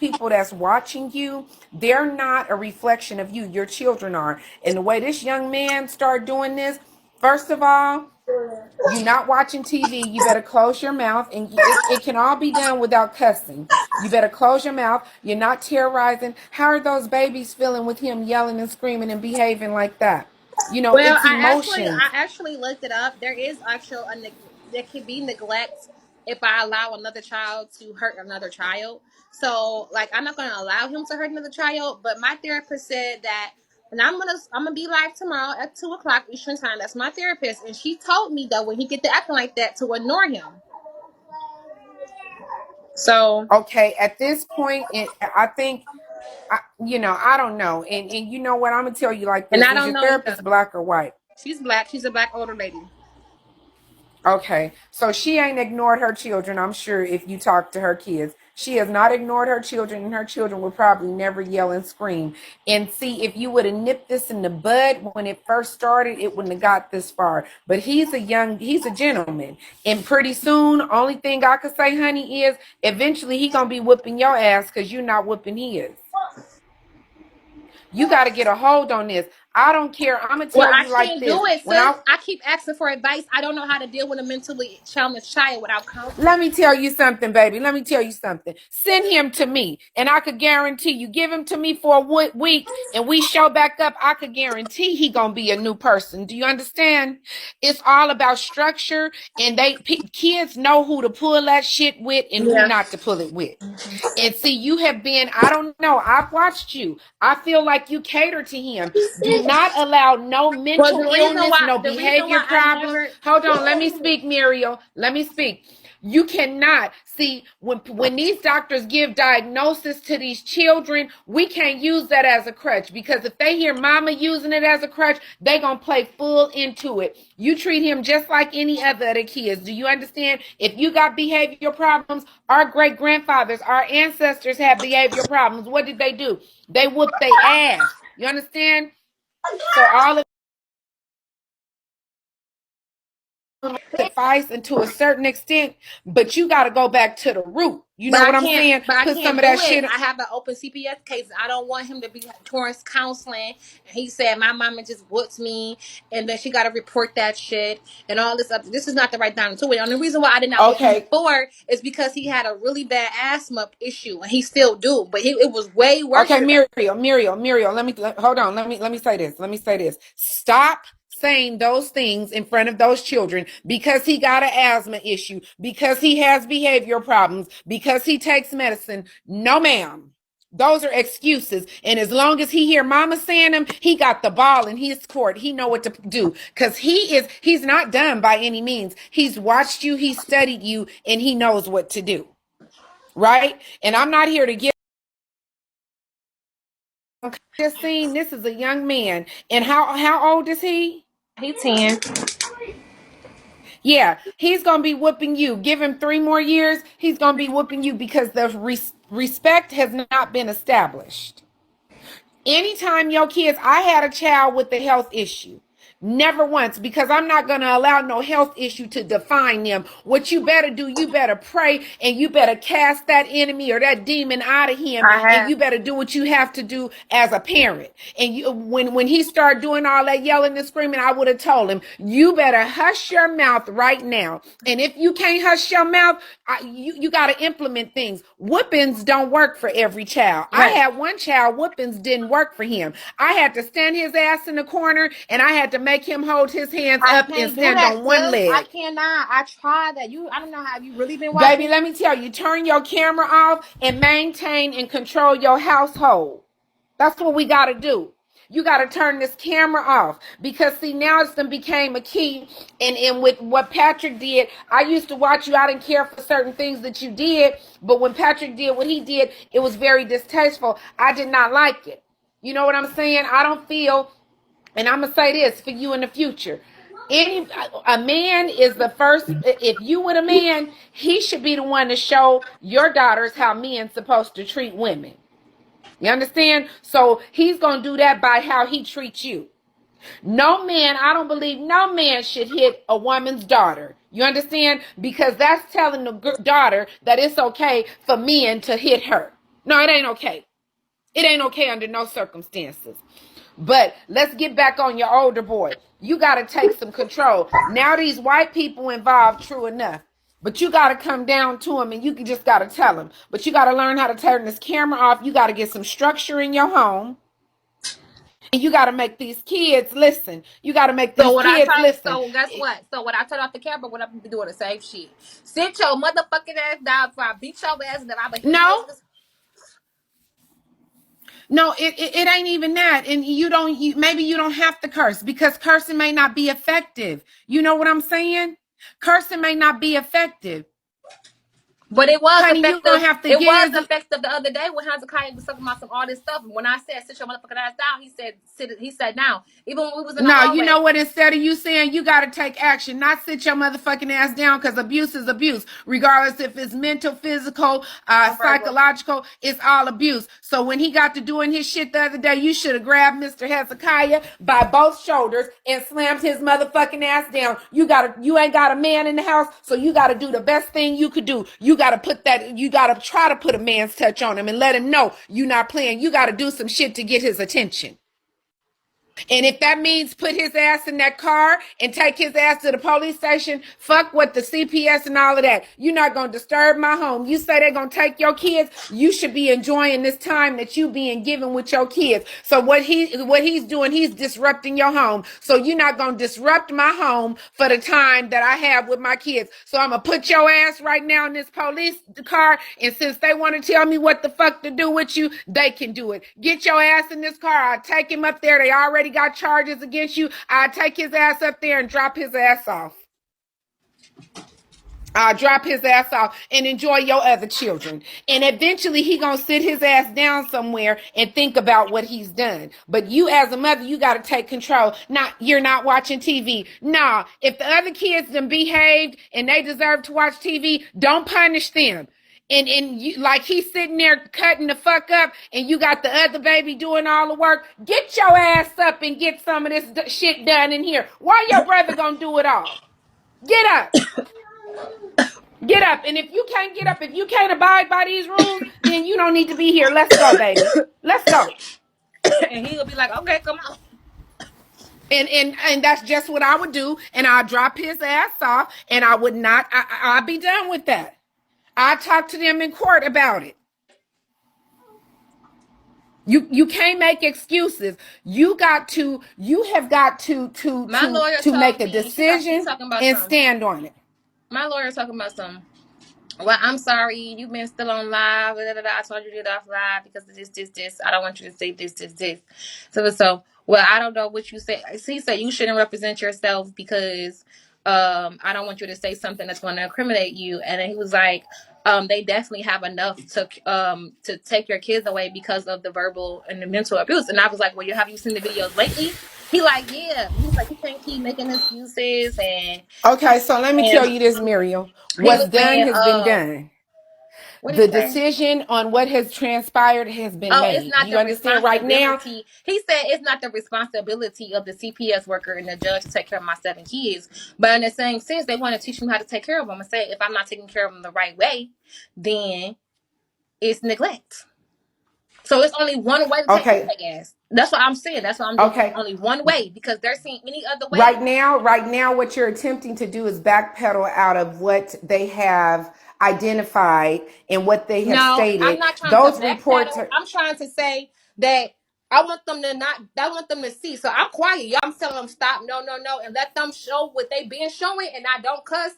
people that's watching you, they're not a reflection of you. Your children are. And the way this young man started doing this, first of all, you're not watching TV. You better close your mouth, and it can all be done without cussing. You better close your mouth. You're not terrorizing. How are those babies feeling with him yelling and screaming and behaving like that? You know, Well, it's I emotions. actually looked it up. There is actual there can be neglect if I allow another child to hurt another child. So, like, I'm not going to allow him to hurt another child. But my therapist said that, and I'm gonna be live tomorrow at 2 o'clock Eastern time. That's my therapist, and she told me that when he get to acting like that, to ignore him. So, Okay, at this point, I think, I don't know. And you know what? I'm going to tell you like and this. I Is don't your know either. therapist black or white? She's black. She's a black older lady. Okay, so she ain't ignored her children, I'm sure, if you talk to her kids. She has not ignored her children, and her children would probably never yell and scream. And see, if you would have nipped this in the bud when it first started, it wouldn't have got this far. But he's a gentleman. And pretty soon, only thing I could say, honey, is eventually he gonna be whooping your ass because you're not whooping his. You got to get a hold on this. I don't care. I'm gonna Well, tell I you like can't do this. it, When sis. I I keep asking for advice. I don't know how to deal with a mentally challenged child without counseling. Let me tell you something, baby. Let me tell you something. Send him to me, and I could guarantee you, give him to me for a week, and we show back up. I could guarantee he gonna be a new person. Do you understand? It's all about structure, and kids know who to pull that shit with and who Yeah. not to pull it with. And see, you have been, I don't know, I've watched you. I feel like you cater to him. Do not allow no Well, mental illness, no the reason behavior why I problems. never Hold on, let me speak, Muriel. Let me speak. You cannot see when these doctors give diagnosis to these children, we can't use that as a crutch, because if they hear mama using it as a crutch, they gonna play full into it. You treat him just like any other of the kids. Do you understand? If you got behavioral problems, our great grandfathers, our ancestors had behavioral problems. What did they do? They whooped their ass. You understand? So all of advice, and to a certain extent, but you got to go back to the root. You know what I'm saying? but I Put some can't of do that it. shit. I have an open CPS case. I don't want him to be towards counseling. And he said my mama just whooped me, and then she got to report that shit and all this up. This is not the right time to do it. And the reason why I did not whoop him Okay, before is because he had a really bad asthma issue, and he still do. But it was way worse okay, than that. Muriel. Hold on. Let me say this. Let me say this. Stop saying those things in front of those children because he got an asthma issue, because he has behavioral problems, because he takes medicine. No, ma'am. Those are excuses. And as long as he hear mama saying them, he got the ball in his court. He know what to do. Because he's not done by any means. He's watched you, he studied you, and he knows what to do. Right? And I'm not here to give just seen this is a young man. And how old is he? He 10. Yeah, he's gonna be whooping you. Give him 3 more years, he's gonna be whooping you because the respect has not been established. Anytime your kids, I had a child with a health issue. Never once, because I'm not going to allow no health issue to define them. What you better do, you better pray, and you better cast that enemy or that demon out of him, I and have. you better do what you have to do as a parent. And when he started doing all that yelling and screaming, I would have told him, you better hush your mouth right now. And if you can't hush your mouth, you got to implement things. Whoopings don't work for every child. I Right. had one child, whoopings didn't work for him. I had to stand his ass in the corner, and I had to make him hold his hands I up and can't do stand that, on one sis. I leg. cannot. I tried that. I don't know how you really been Baby, watching. let me tell you, turn your camera off and maintain and control your household. That's what we got to do. You got to turn this camera off, because see, now it's became a key. And with what Patrick did, I used to watch you. I didn't care for certain things that you did, but when Patrick did what he did, it was very distasteful. I did not like it. You know what I'm saying? I don't feel, and I'm gonna say this for you in the future. Any A man is the first. If you with a man, he should be the one to show your daughters how men's supposed to treat women. You understand? So he's going to do that by how he treats you. No man, I don't believe no man should hit a woman's daughter. You understand? Because that's telling the daughter that it's okay for men to hit her. No, it ain't okay. It ain't okay under no circumstances. But let's get back on your older boy. You got to take some control. Now these white people involved, true enough. But you got to come down to him and you just got to tell him. But you got to learn how to turn this camera off. You got to get some structure in your home. And you got to make these kids listen. You got to make So these what I kids turn, listen. so guess what? So when I turn off the camera, what I'm doing the same shit. Sit your motherfucking ass down before I beat your ass and then I'm a hit you. No, no, it ain't even that. And maybe you don't have to curse because cursing may not be effective. You know what I'm saying? Cursing may not be effective. But it was Honey, you're going effective. to have to It get was his. effective the other day when Hezekiah was talking about some all this stuff. And when I said sit your motherfucking ass down, he said sit. He said down. Even when we was in the No, you know hallway. what? Instead of you saying you got to take action, not sit your motherfucking ass down because abuse is abuse, regardless if it's mental, physical, Or verbal. psychological, it's all abuse. So when he got to doing his shit the other day, you should have grabbed Mr. Hezekiah by both shoulders and slammed his motherfucking ass down. You ain't got a man in the house, so you got to do the best thing you could do. You got to try to put a man's touch on him and let him know you're not playing. You got to do some shit to get his attention. And if that means put his ass in that car and take his ass to the police station, fuck what the CPS and all of that. You're not going to disturb my home. You say they're going to take your kids. You should be enjoying this time that you being given with your kids. So what he's doing, he's disrupting your home. So you're not going to disrupt my home for the time that I have with my kids. So I'm going to put your ass right now in this police car. And since they want to tell me what the fuck to do with you, they can do it. Get your ass in this car. I'll take him up there. They already got charges against you. I'll take his ass up there and drop his ass off. I'll drop his ass off and enjoy your other children. And eventually he gonna sit his ass down somewhere and think about what he's done. But you as a mother, you gotta take control. You're not watching TV. Nah, if the other kids done behaved and they deserve to watch TV, don't punish them. And you, like he's sitting there cutting the fuck up and you got the other baby doing all the work. Get your ass up and get some of this shit done in here. Why your brother gonna do it all? Get up. Get up. And if you can't get up, if you can't abide by these rules, then you don't need to be here. Let's go, baby. Let's go. And he'll be like, okay, come on. And that's just what I would do. And I'll drop his ass off and I would not, I'll be done with that. I'll talk to them in court about it. You can't make excuses. You have got My lawyer to make told a me she's decision talking about and something. stand on it. My lawyer talking about something. Well, I'm sorry, you've been still on live. Da, da, da. I told you to get off live because of this. I don't want you to say this. So, well, I don't know what you say. He said you shouldn't represent yourself because I don't want you to say something that's going to incriminate you. And then he was like, they definitely have enough to take your kids away because of the verbal and the mental abuse. And I was like, well, have you seen the videos lately? He like, yeah. He's like, you can't keep making excuses Okay, so let me tell and you this, Muriel. he What's was done saying, has been done. what did The he say? decision on what has transpired has been Oh, it's made. Do not you the understand right now? responsibility. He said it's not the responsibility of the CPS worker and the judge to take care of my 7 kids. But in the same sense, they want to teach me how to take care of them and say if I'm not taking care of them the right way, then it's neglect. So it's only one way to take care, Okay. I guess. That's what I'm saying. That's what I'm doing. Okay. Only one way because they're seeing any other way. Right now, what you're attempting to do is backpedal out of what they have identified and what they have No, I'm stated. not trying to Those reports backpedal. are I'm trying to say that I want them to not. I want them to see. So I'm quiet. Y'all, I'm telling them stop. No, no, no, and let them show what they been showing. And I don't cuss.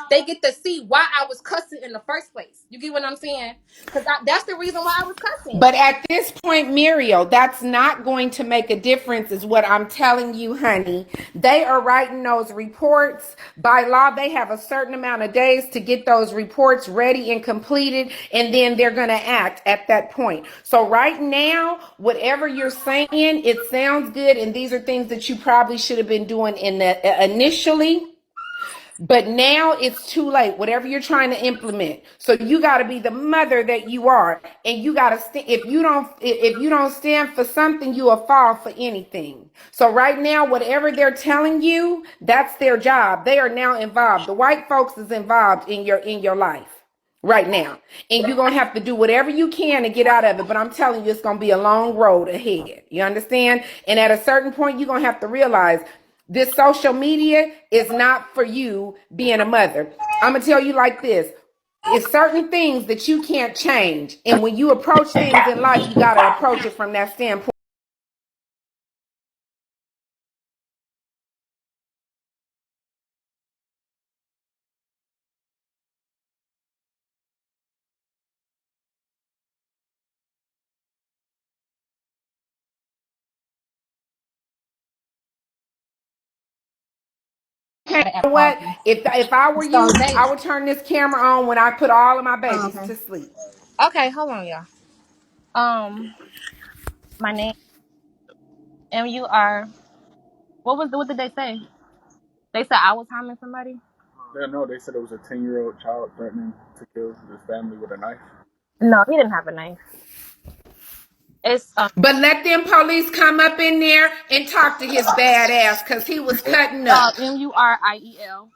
They get to see why I was cussing in the first place. You get what I'm saying? Because that's the reason why I was cussing. But at this point, Muriel, that's not going to make a difference, is what I'm telling you, honey. They are writing those reports. By law, they have a certain amount of days to get those reports ready and completed, and then they're going to act at that point. So right now, whatever you're saying, it sounds good, and these are things that you probably should have been doing initially. But now it's too late, whatever you're trying to implement. So you got to be the mother that you are. And you got to if you don't stand for something, you will fall for anything. So right now, whatever they're telling you, that's their job. They are now involved. The white folks is involved in your life. right now. And you're going to have to do whatever you can to get out of it. But I'm telling you, it's going to be a long road ahead. You understand? And at a certain point, you're going to have to realize this social media is not for you being a mother. I'm going to tell you like this. It's certain things that you can't change. And when you approach things in life, you got to approach it from that standpoint. You know what? If I were So you, they. I would turn this camera on when I put all of my Oh, babies okay. to sleep. Okay, hold on, y'all. My name MUR. What did they say? They said I was harming somebody. Yeah, no, they said it was a 10-year-old child threatening to kill his family with a knife. No, he didn't have a knife. It's But let them police come up in there and talk to his bad ass because he was cutting up. MURIEL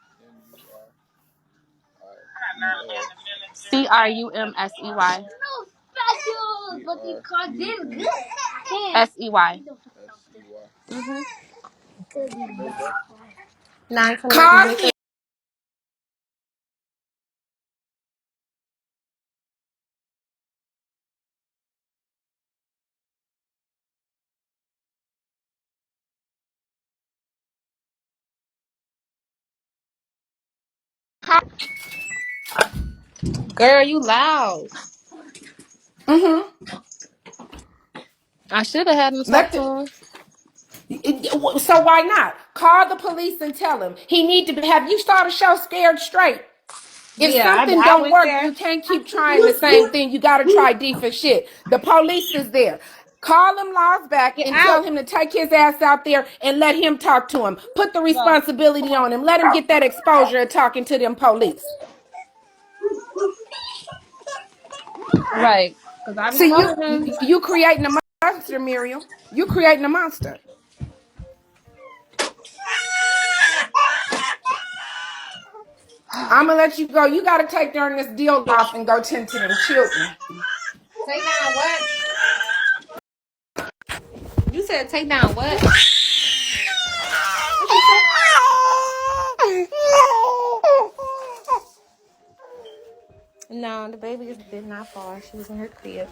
MURIEL. CRUMSEY. SEY. Mhm. Date birth? 9/28. Call him. Girl, you loud. Mm-hmm. I should have had him talk Let to the, him. so why not call the police and tell him he need to have you start a show scared straight. If Yeah, something I don't went work, there. you can't keep trying the same thing. You got to try different shit. The police is there. Call him laws back Get and tell out. him to take his ass out there and let him talk to him. Put the Go. responsibility on him. Let him get that exposure of talking to them police. Right. Because I was See, telling him. you creating a monster, Muriel. You creating a monster. I'm gonna let you go. You gotta take during this deal off and go tend to them children. Take down what? You said take down what? What you say? No, the baby did not fall. She was in her crib.